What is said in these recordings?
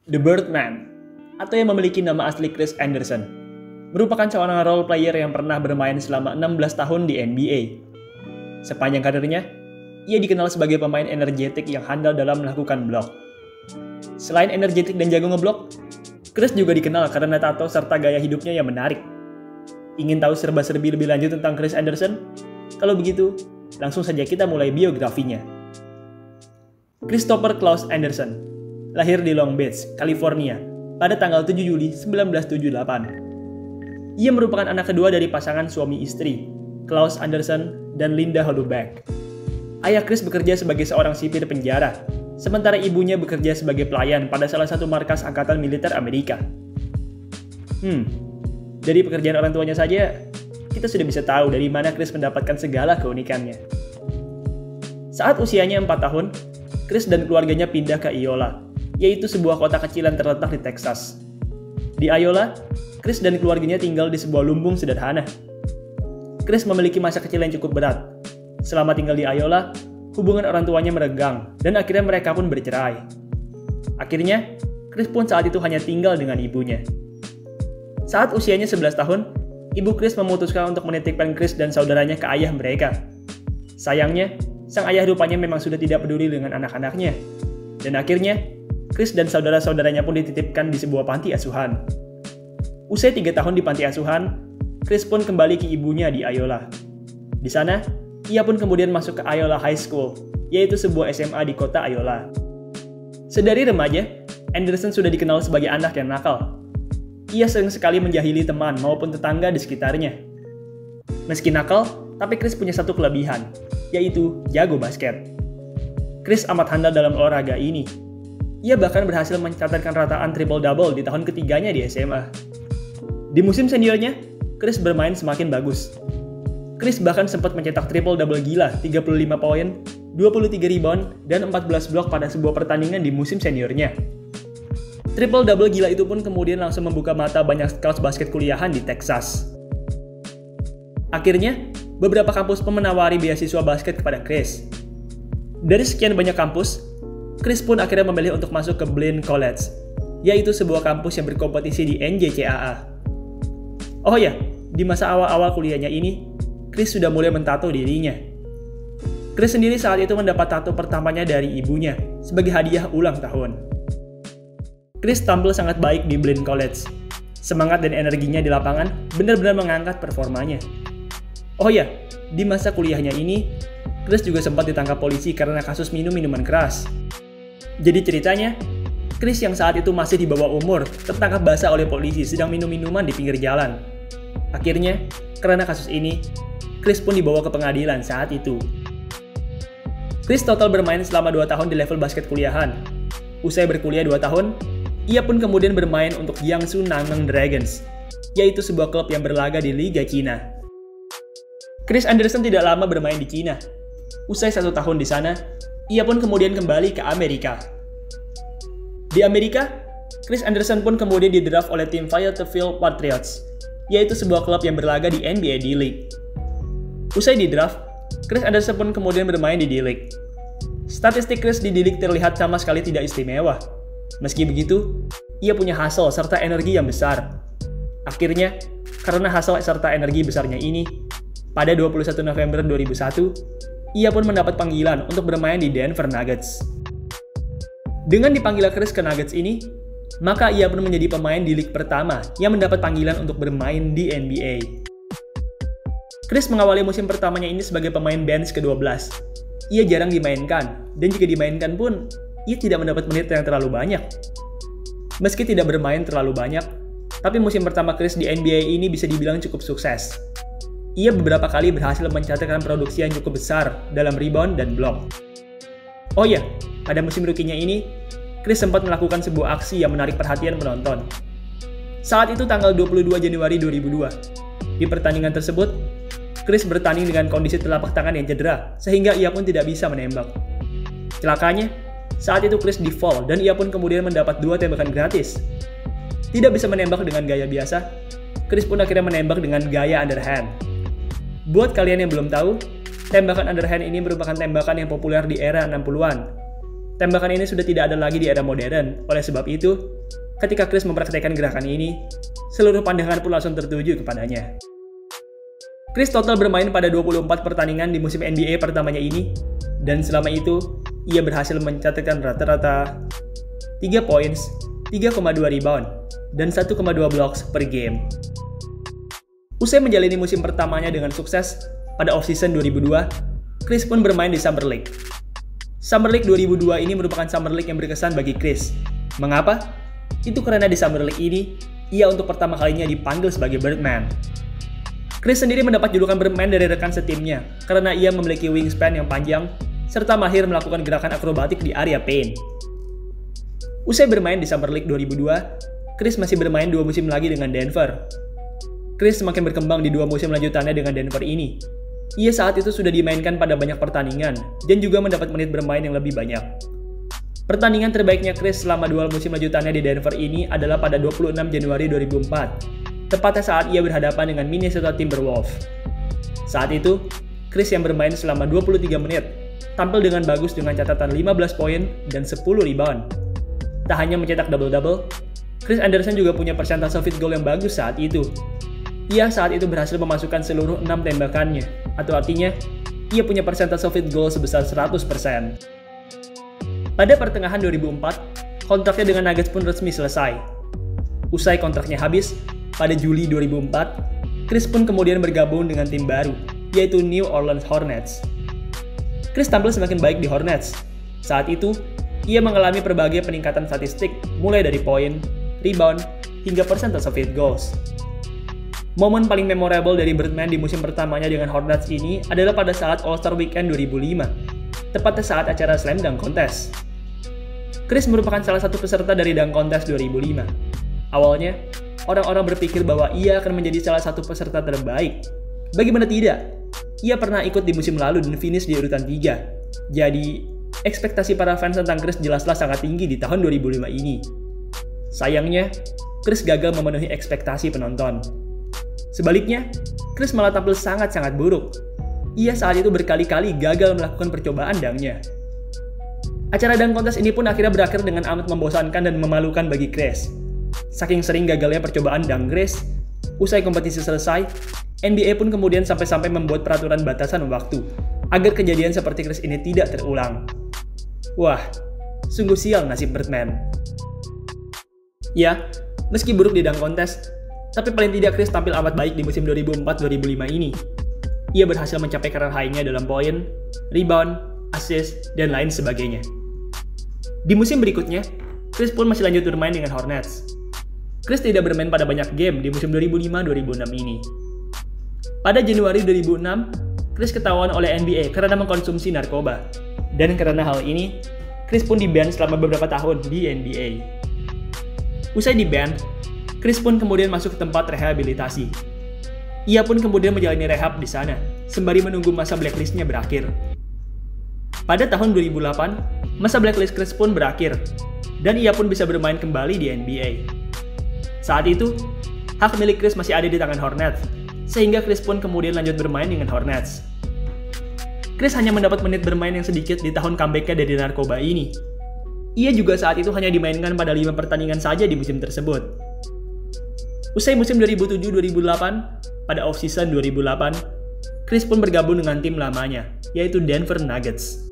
The Birdman, atau yang memiliki nama asli Chris Andersen, merupakan seorang role player yang pernah bermain selama 16 tahun di NBA. Sepanjang karirnya, ia dikenal sebagai pemain energetik yang handal dalam melakukan blok. Selain energetik dan jago ngeblok, Chris juga dikenal karena tato serta gaya hidupnya yang menarik. Ingin tahu serba-serbi lebih lanjut tentang Chris Andersen? Kalau begitu, langsung saja kita mulai biografinya. Christopher Klaus Andersen lahir di Long Beach, California pada tanggal 7 Juli 1978. Ia merupakan anak kedua dari pasangan suami istri, Klaus Andersen dan Linda Holubeck. Ayah Chris bekerja sebagai seorang sipir penjara, sementara ibunya bekerja sebagai pelayan pada salah satu markas angkatan militer Amerika. Dari pekerjaan orang tuanya saja, kita sudah bisa tahu dari mana Chris mendapatkan segala keunikannya. Saat usianya 4 tahun, Chris dan keluarganya pindah ke Iola, yaitu sebuah kota kecil yang terletak di Texas. Di Iola, Chris dan keluarganya tinggal di sebuah lumbung sederhana. Chris memiliki masa kecil yang cukup berat. Selama tinggal di Iola, hubungan orang tuanya meregang, dan akhirnya mereka pun bercerai. Akhirnya, Chris pun saat itu hanya tinggal dengan ibunya. Saat usianya 11 tahun, ibu Chris memutuskan untuk menitipkan Chris dan saudaranya ke ayah mereka. Sayangnya, sang ayah rupanya memang sudah tidak peduli dengan anak-anaknya. Dan akhirnya, Chris dan saudara-saudaranya pun dititipkan di sebuah panti asuhan. Usai 3 tahun di panti asuhan, Chris pun kembali ke ibunya di Iola. Di sana, ia pun kemudian masuk ke Iola High School, yaitu sebuah SMA di kota Iola. Sedari remaja, Andersen sudah dikenal sebagai anak yang nakal. Ia sering sekali menjahili teman maupun tetangga di sekitarnya. Meski nakal, tapi Chris punya satu kelebihan, yaitu jago basket. Chris amat handal dalam olahraga ini. Ia bahkan berhasil mencatatkan rataan triple-double di tahun ketiganya di SMA. Di musim seniornya, Chris bermain semakin bagus. Chris bahkan sempat mencetak triple-double gila, 35 poin, 23 rebound, dan 14 blok pada sebuah pertandingan di musim seniornya. Triple-double gila itu pun kemudian langsung membuka mata banyak scout basket kuliahan di Texas. Akhirnya, beberapa kampus pun menawari beasiswa basket kepada Chris. Dari sekian banyak kampus, Chris pun akhirnya memilih untuk masuk ke Blinn College, yaitu sebuah kampus yang berkompetisi di NJCAA. Oh ya, di masa awal-awal kuliahnya ini, Chris sudah mulai mentato dirinya. Chris sendiri saat itu mendapat tato pertamanya dari ibunya sebagai hadiah ulang tahun. Chris tampil sangat baik di Blinn College. Semangat dan energinya di lapangan benar-benar mengangkat performanya. Oh ya, di masa kuliahnya ini, Chris juga sempat ditangkap polisi karena kasus minum minuman keras. Jadi ceritanya, Chris yang saat itu masih di bawah umur tertangkap basah oleh polisi sedang minum minuman di pinggir jalan. Akhirnya, karena kasus ini, Chris pun dibawa ke pengadilan saat itu. Chris total bermain selama 2 tahun di level basket kuliahan. Usai berkuliah 2 tahun, ia pun kemudian bermain untuk Jiangsu Nangeng Dragons, yaitu sebuah klub yang berlaga di Liga Cina. Chris Andersen tidak lama bermain di Cina. Usai 1 tahun di sana, ia pun kemudian kembali ke Amerika. Di Amerika, Chris Andersen pun kemudian didraft oleh tim Fayetteville Patriots, yaitu sebuah klub yang berlaga di NBA D-League. Usai didraft, Chris Andersen pun kemudian bermain di D-League. Statistik Chris di D-League terlihat sama sekali tidak istimewa. Meski begitu, ia punya hustle serta energi yang besar. Akhirnya, karena hustle serta energi besarnya ini, pada 21 November 2001, ia pun mendapat panggilan untuk bermain di Denver Nuggets. Dengan dipanggil Chris ke Nuggets ini, maka ia pun menjadi pemain di league pertama yang mendapat panggilan untuk bermain di NBA. Chris mengawali musim pertamanya ini sebagai pemain bench ke-12. Ia jarang dimainkan, dan jika dimainkan pun, ia tidak mendapat menit yang terlalu banyak. Meski tidak bermain terlalu banyak, tapi musim pertama Chris di NBA ini bisa dibilang cukup sukses. Ia beberapa kali berhasil mencatatkan produksi yang cukup besar dalam rebound dan blok. Oh ya, pada musim rookie-nya ini, Chris sempat melakukan sebuah aksi yang menarik perhatian penonton. Saat itu tanggal 22 Januari 2002. Di pertandingan tersebut, Chris bertanding dengan kondisi telapak tangan yang cedera, sehingga ia pun tidak bisa menembak. Celakanya, saat itu Chris di-foul dan ia pun kemudian mendapat 2 tembakan gratis. Tidak bisa menembak dengan gaya biasa, Chris pun akhirnya menembak dengan gaya underhand. Buat kalian yang belum tahu, tembakan underhand ini merupakan tembakan yang populer di era 60-an. Tembakan ini sudah tidak ada lagi di era modern. Oleh sebab itu, ketika Chris mempraktekkan gerakan ini, seluruh pandangan pun langsung tertuju kepadanya. Chris total bermain pada 24 pertandingan di musim NBA pertamanya ini, dan selama itu, ia berhasil mencatatkan rata-rata 3 points, 3,2 rebound, dan 1,2 blocks per game. Usai menjalani musim pertamanya dengan sukses, pada off-season 2002, Chris pun bermain di Summer League. Summer League 2002 ini merupakan Summer League yang berkesan bagi Chris. Mengapa? Itu karena di Summer League ini, ia untuk pertama kalinya dipanggil sebagai Birdman. Chris sendiri mendapat julukan Birdman dari rekan setimnya karena ia memiliki wingspan yang panjang serta mahir melakukan gerakan akrobatik di area paint. Usai bermain di Summer League 2002, Chris masih bermain 2 musim lagi dengan Denver. Chris semakin berkembang di 2 musim lanjutannya dengan Denver ini. Ia saat itu sudah dimainkan pada banyak pertandingan dan juga mendapat menit bermain yang lebih banyak. Pertandingan terbaiknya Chris selama 2 musim lanjutannya di Denver ini adalah pada 26 Januari 2004, tepatnya saat ia berhadapan dengan Minnesota Timberwolves. Saat itu, Chris yang bermain selama 23 menit, tampil dengan bagus dengan catatan 15 poin dan 10 rebound. Tak hanya mencetak double-double, Chris Anderson juga punya persentase field goal yang bagus saat itu. Ia saat itu berhasil memasukkan seluruh 6 tembakannya, atau artinya, ia punya persentase field goal sebesar 100%. Pada pertengahan 2004, kontraknya dengan Nuggets pun resmi selesai. Usai kontraknya habis, pada Juli 2004, Chris pun kemudian bergabung dengan tim baru, yaitu New Orleans Hornets. Chris tampil semakin baik di Hornets. Saat itu, ia mengalami berbagai peningkatan statistik, mulai dari poin, rebound, hingga persentase field goals. Momen paling memorable dari Birdman di musim pertamanya dengan Hornets ini adalah pada saat All-Star Weekend 2005, tepatnya saat acara Slam Dunk Contest. Chris merupakan salah satu peserta dari Dunk Contest 2005. Awalnya, orang-orang berpikir bahwa ia akan menjadi salah satu peserta terbaik. Bagaimana tidak? Ia pernah ikut di musim lalu dan finish di urutan 3. Jadi, ekspektasi para fans tentang Chris jelaslah sangat tinggi di tahun 2005 ini. Sayangnya, Chris gagal memenuhi ekspektasi penonton. Sebaliknya, Chris malah tampil sangat-sangat buruk. Ia saat itu berkali-kali gagal melakukan percobaan dangnya. Acara dunk kontes ini pun akhirnya berakhir dengan amat membosankan dan memalukan bagi Chris. Saking sering gagalnya percobaan dunk Chris, usai kompetisi selesai, NBA pun kemudian sampai-sampai membuat peraturan batasan waktu, agar kejadian seperti Chris ini tidak terulang. Wah, sungguh sial nasib Birdman. Ya, meski buruk di dunk kontes, tapi paling tidak Chris tampil amat baik di musim 2004-2005 ini. Ia berhasil mencapai career high-nya dalam poin, rebound, assist, dan lain sebagainya. Di musim berikutnya, Chris pun masih lanjut bermain dengan Hornets. Chris tidak bermain pada banyak game di musim 2005-2006 ini. Pada Januari 2006, Chris ketahuan oleh NBA karena mengkonsumsi narkoba. Dan karena hal ini, Chris pun di-ban selama beberapa tahun di NBA. Usai di-ban, Chris pun kemudian masuk ke tempat rehabilitasi. Ia pun kemudian menjalani rehab di sana, sembari menunggu masa blacklist-nya berakhir. Pada tahun 2008, masa blacklist Chris pun berakhir, dan ia pun bisa bermain kembali di NBA. Saat itu, hak milik Chris masih ada di tangan Hornets, sehingga Chris pun kemudian lanjut bermain dengan Hornets. Chris hanya mendapat menit bermain yang sedikit di tahun comeback-nya dari narkoba ini. Ia juga saat itu hanya dimainkan pada 5 pertandingan saja di musim tersebut. Usai musim 2007-2008, pada off-season 2008, Chris pun bergabung dengan tim lamanya, yaitu Denver Nuggets.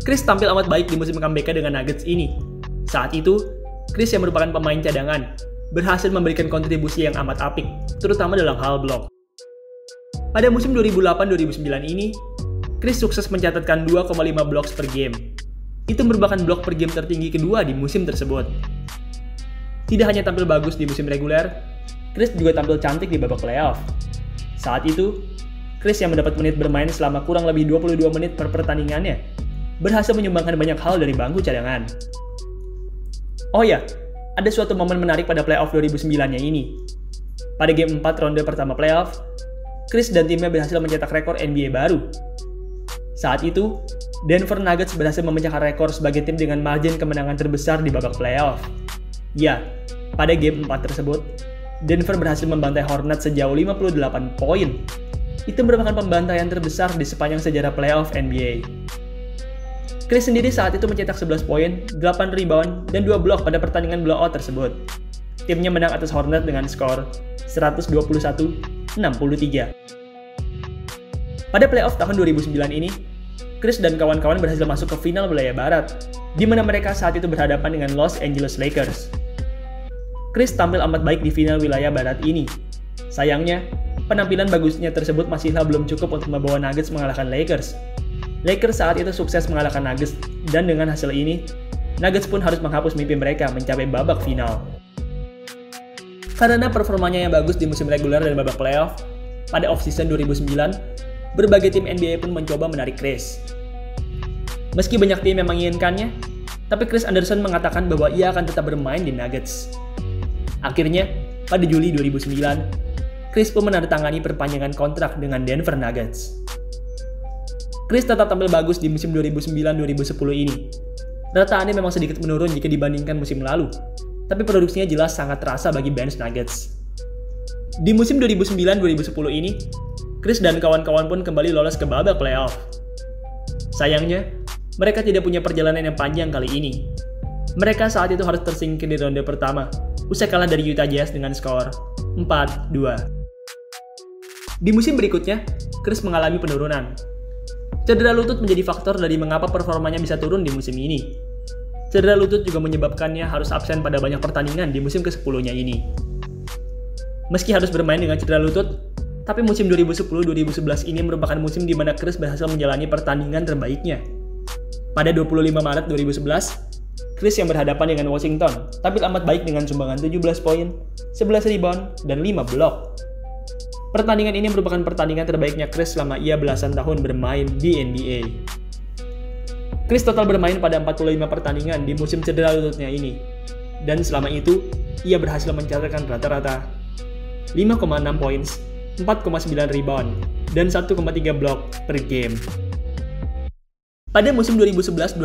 Chris tampil amat baik di musim comeback-nya dengan Nuggets ini. Saat itu, Chris yang merupakan pemain cadangan, berhasil memberikan kontribusi yang amat apik, terutama dalam hal blok. Pada musim 2008-2009 ini, Chris sukses mencatatkan 2,5 blocks per game. Itu merupakan blok per game tertinggi kedua di musim tersebut. Tidak hanya tampil bagus di musim reguler, Chris juga tampil cantik di babak playoff. Saat itu, Chris yang mendapat menit bermain selama kurang lebih 22 menit per pertandingannya, berhasil menyumbangkan banyak hal dari bangku cadangan. Oh ya, ada suatu momen menarik pada playoff 2009-nya ini. Pada game 4 ronde pertama playoff, Chris dan timnya berhasil mencetak rekor NBA baru. Saat itu, Denver Nuggets berhasil memecahkan rekor sebagai tim dengan margin kemenangan terbesar di babak playoff. Ya, pada game 4 tersebut, Denver berhasil membantai Hornets sejauh 58 poin. Itu merupakan pembantaian terbesar di sepanjang sejarah playoff NBA. Chris sendiri saat itu mencetak 11 poin, 8 rebound, dan 2 blok pada pertandingan blowout tersebut. Timnya menang atas Hornets dengan skor 121-63. Pada playoff tahun 2009 ini, Chris dan kawan-kawan berhasil masuk ke final wilayah barat, di mana mereka saat itu berhadapan dengan Los Angeles Lakers. Chris tampil amat baik di final wilayah barat ini. Sayangnya, penampilan bagusnya tersebut masihlah belum cukup untuk membawa Nuggets mengalahkan Lakers. Lakers saat itu sukses mengalahkan Nuggets, dan dengan hasil ini, Nuggets pun harus menghapus mimpi mereka mencapai babak final. Karena performanya yang bagus di musim reguler dan babak playoff, pada off-season 2009, berbagai tim NBA pun mencoba menarik Chris. Meski banyak tim yang menginginkannya, tapi Chris Anderson mengatakan bahwa ia akan tetap bermain di Nuggets. Akhirnya, pada Juli 2009, Chris pun menandatangani perpanjangan kontrak dengan Denver Nuggets. Chris tetap tampil bagus di musim 2009-2010 ini. Rataannya memang sedikit menurun jika dibandingkan musim lalu, tapi produksinya jelas sangat terasa bagi bench Nuggets. Di musim 2009-2010 ini, Chris dan kawan-kawan pun kembali lolos ke babak playoff. Sayangnya, mereka tidak punya perjalanan yang panjang kali ini. Mereka saat itu harus tersingkir di ronde pertama, usai kalah dari Utah Jazz dengan skor 4-2. Di musim berikutnya, Chris mengalami penurunan. Cedera lutut menjadi faktor dari mengapa performanya bisa turun di musim ini. Cedera lutut juga menyebabkannya harus absen pada banyak pertandingan di musim ke-10-nya ini. Meski harus bermain dengan cedera lutut, tapi musim 2010-2011 ini merupakan musim di mana Chris berhasil menjalani pertandingan terbaiknya. Pada 25 Maret 2011, Chris yang berhadapan dengan Washington tampil amat baik dengan sumbangan 17 poin, 11 rebound, dan 5 blok. Pertandingan ini merupakan pertandingan terbaiknya Chris selama ia belasan tahun bermain di NBA. Chris total bermain pada 45 pertandingan di musim cedera lututnya ini, dan selama itu ia berhasil mencatatkan rata-rata 5,6 poin, 4,9 rebound, dan 1,3 blok per game. Pada musim 2011-2012,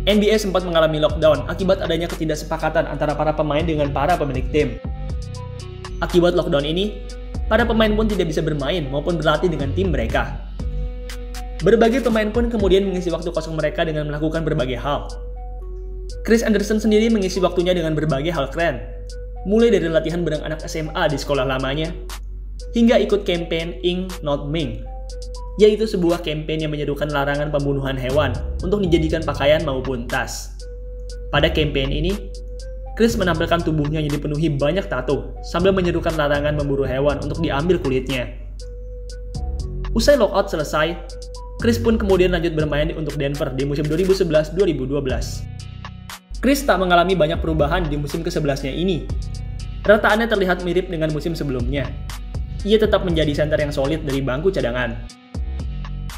NBA sempat mengalami lockdown akibat adanya ketidaksepakatan antara para pemain dengan para pemilik tim. Akibat lockdown ini, para pemain pun tidak bisa bermain maupun berlatih dengan tim mereka. Berbagai pemain pun kemudian mengisi waktu kosong mereka dengan melakukan berbagai hal. Chris Anderson sendiri mengisi waktunya dengan berbagai hal keren, mulai dari latihan bareng anak SMA di sekolah lamanya, hingga ikut campaign Ink Not Mink, yaitu sebuah campaign yang menyerukan larangan pembunuhan hewan untuk dijadikan pakaian maupun tas. Pada campaign ini, Chris menampilkan tubuhnya yang dipenuhi banyak tato sambil menyerukan larangan memburu hewan untuk diambil kulitnya. Usai lockout selesai, Chris pun kemudian lanjut bermain untuk Denver di musim 2011-2012. Chris tak mengalami banyak perubahan di musim ke-11-nya ini. Rataannya terlihat mirip dengan musim sebelumnya. Ia tetap menjadi center yang solid dari bangku cadangan.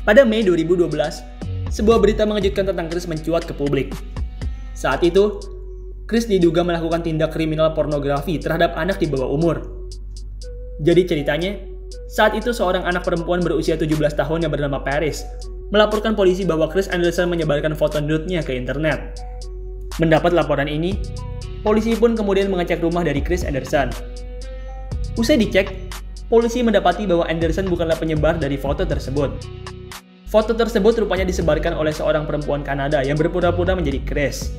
Pada Mei 2012, sebuah berita mengejutkan tentang Chris mencuat ke publik. Saat itu, Chris diduga melakukan tindak kriminal pornografi terhadap anak di bawah umur. Jadi ceritanya, saat itu seorang anak perempuan berusia 17 tahun yang bernama Paris melaporkan polisi bahwa Chris Anderson menyebarkan foto nude-nya ke internet. Mendapat laporan ini, polisi pun kemudian mengecek rumah dari Chris Anderson. Usai dicek, polisi mendapati bahwa Anderson bukanlah penyebar dari foto tersebut. Foto tersebut rupanya disebarkan oleh seorang perempuan Kanada yang berpura-pura menjadi Chris.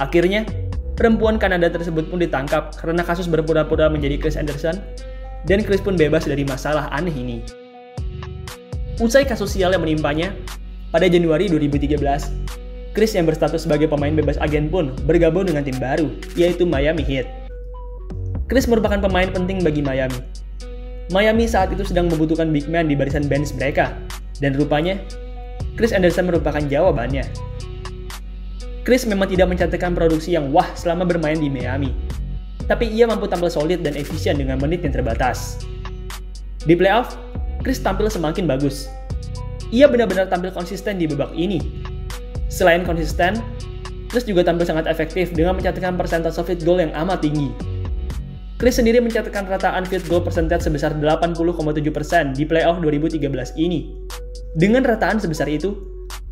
Akhirnya, perempuan Kanada tersebut pun ditangkap karena kasus berpura-pura menjadi Chris Anderson, dan Chris pun bebas dari masalah aneh ini. Usai kasus sial yang menimpanya, pada Januari 2013, Chris yang berstatus sebagai pemain bebas agen pun bergabung dengan tim baru, yaitu Miami Heat. Chris merupakan pemain penting bagi Miami. Miami saat itu sedang membutuhkan big man di barisan bench mereka, dan rupanya, Chris Anderson merupakan jawabannya. Chris memang tidak mencatatkan produksi yang wah selama bermain di Miami, tapi ia mampu tampil solid dan efisien dengan menit yang terbatas. Di playoff, Chris tampil semakin bagus. Ia benar-benar tampil konsisten di babak ini. Selain konsisten, Chris juga tampil sangat efektif dengan mencatatkan persentase field goal yang amat tinggi. Chris sendiri mencatatkan rataan field goal percentage sebesar 80,7% di playoff 2013 ini. Dengan rataan sebesar itu,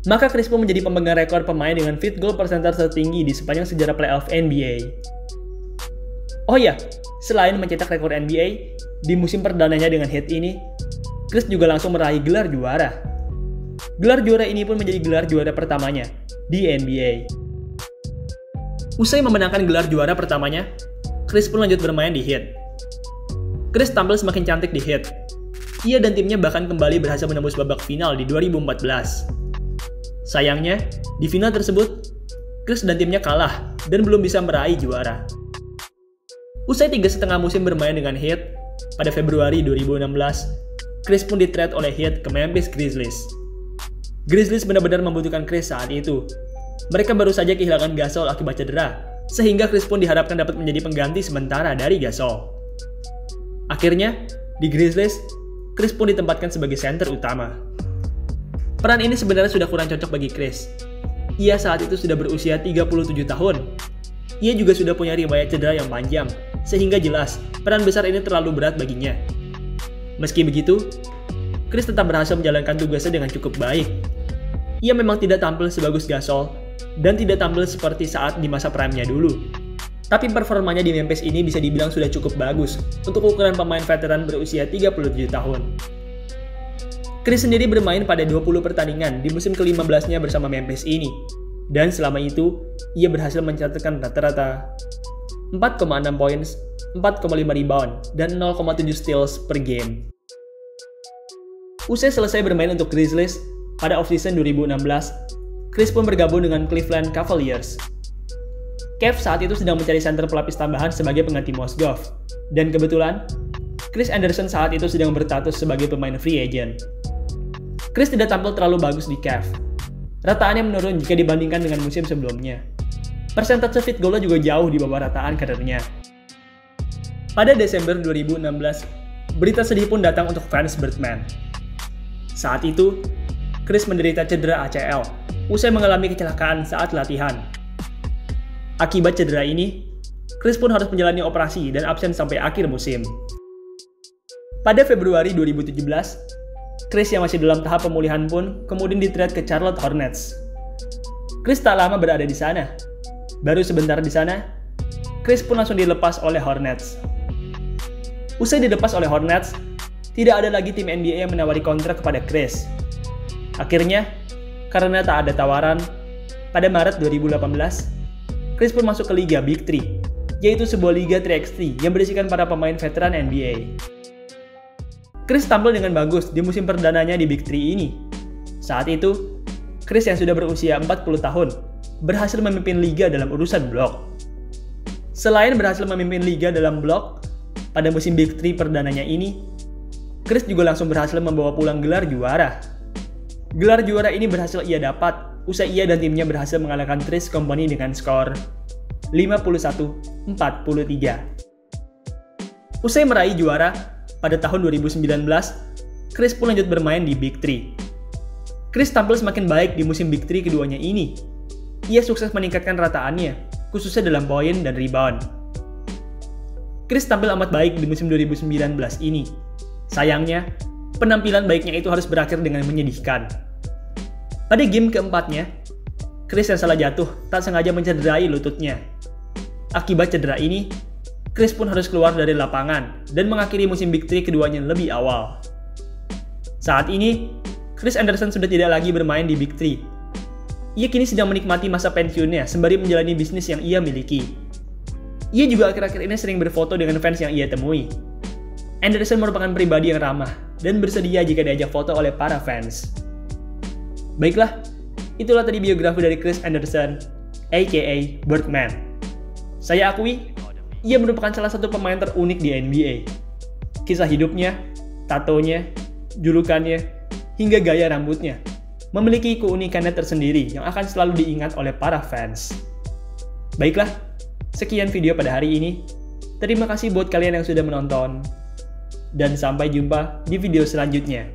maka Chris pun menjadi pemegang rekor pemain dengan field goal percentage tertinggi di sepanjang sejarah playoff NBA. Oh ya, selain mencetak rekor NBA, di musim perdananya dengan Heat ini, Chris juga langsung meraih gelar juara. Gelar juara ini pun menjadi gelar juara pertamanya di NBA. Usai memenangkan gelar juara pertamanya, Chris pun lanjut bermain di Heat. Chris tampil semakin cantik di Heat. Ia dan timnya bahkan kembali berhasil menembus babak final di 2014. Sayangnya, di final tersebut, Chris dan timnya kalah dan belum bisa meraih juara. Usai 3,5 musim bermain dengan Heat, pada Februari 2016, Chris pun di-trade oleh Heat ke Memphis Grizzlies. Grizzlies benar-benar membutuhkan Chris saat itu. Mereka baru saja kehilangan Gasol akibat cedera, sehingga Chris pun diharapkan dapat menjadi pengganti sementara dari Gasol. Akhirnya, di Grizzlies, Chris pun ditempatkan sebagai center utama. Peran ini sebenarnya sudah kurang cocok bagi Chris. Ia saat itu sudah berusia 37 tahun. Ia juga sudah punya riwayat cedera yang panjang, sehingga jelas peran besar ini terlalu berat baginya. Meski begitu, Chris tetap berhasil menjalankan tugasnya dengan cukup baik. Ia memang tidak tampil sebagus Gasol, dan tidak tampil seperti saat di masa prime-nya dulu. Tapi performanya di Memphis ini bisa dibilang sudah cukup bagus untuk ukuran pemain veteran berusia 37 tahun. Chris sendiri bermain pada 20 pertandingan di musim ke-15-nya bersama Memphis ini. Dan selama itu, ia berhasil mencatatkan rata-rata 4,6 poin, 4,5 rebound, dan 0,7 steals per game. Usai selesai bermain untuk Grizzlies, pada offseason 2016, Chris pun bergabung dengan Cleveland Cavaliers. Cavs saat itu sedang mencari center pelapis tambahan sebagai pengganti Mozgov, dan kebetulan, Chris Anderson saat itu sedang berstatus sebagai pemain free agent. Chris tidak tampil terlalu bagus di Cavs. Rataannya menurun jika dibandingkan dengan musim sebelumnya. Persentase field goal-nya juga jauh di bawah rataan karirnya. Pada Desember 2016, berita sedih pun datang untuk fans Birdman. Saat itu, Chris menderita cedera ACL usai mengalami kecelakaan saat latihan. Akibat cedera ini, Chris pun harus menjalani operasi dan absen sampai akhir musim. Pada Februari 2017, Chris yang masih dalam tahap pemulihan pun kemudian di-trade ke Charlotte Hornets. Chris tak lama berada di sana. Baru sebentar di sana, Chris pun langsung dilepas oleh Hornets. Usai dilepas oleh Hornets, tidak ada lagi tim NBA yang menawari kontrak kepada Chris. Akhirnya, karena tak ada tawaran, pada Maret 2018, Chris pun masuk ke Liga Big 3, yaitu sebuah liga 3x3 yang berisikan para pemain veteran NBA. Chris tampil dengan bagus di musim perdananya di Big 3 ini. Saat itu, Chris yang sudah berusia 40 tahun, berhasil memimpin liga dalam urusan blok. Selain berhasil memimpin liga dalam blok, pada musim Big 3 perdananya ini, Chris juga langsung berhasil membawa pulang gelar juara. Gelar juara ini berhasil ia dapat usai ia dan timnya berhasil mengalahkan Threes Company dengan skor 51-43. Usai meraih juara, pada tahun 2019, Chris pun lanjut bermain di Big 3. Chris tampil semakin baik di musim Big 3 keduanya ini. Ia sukses meningkatkan rataannya, khususnya dalam poin dan rebound. Chris tampil amat baik di musim 2019 ini. Sayangnya, penampilan baiknya itu harus berakhir dengan menyedihkan. Pada game keempatnya, Chris yang salah jatuh tak sengaja mencederai lututnya. Akibat cedera ini, Chris pun harus keluar dari lapangan dan mengakhiri musim Big 3 keduanya lebih awal. Saat ini, Chris Anderson sudah tidak lagi bermain di Big 3. Ia kini sedang menikmati masa pensiunnya sembari menjalani bisnis yang ia miliki. Ia juga akhir-akhir ini sering berfoto dengan fans yang ia temui. Anderson merupakan pribadi yang ramah dan bersedia jika diajak foto oleh para fans. Baiklah, itulah tadi biografi dari Chris Anderson, aka Birdman. Saya akui, ia merupakan salah satu pemain terunik di NBA. Kisah hidupnya, tatonya, julukannya, hingga gaya rambutnya memiliki keunikannya tersendiri yang akan selalu diingat oleh para fans. Baiklah, sekian video pada hari ini. Terima kasih buat kalian yang sudah menonton. Dan sampai jumpa di video selanjutnya.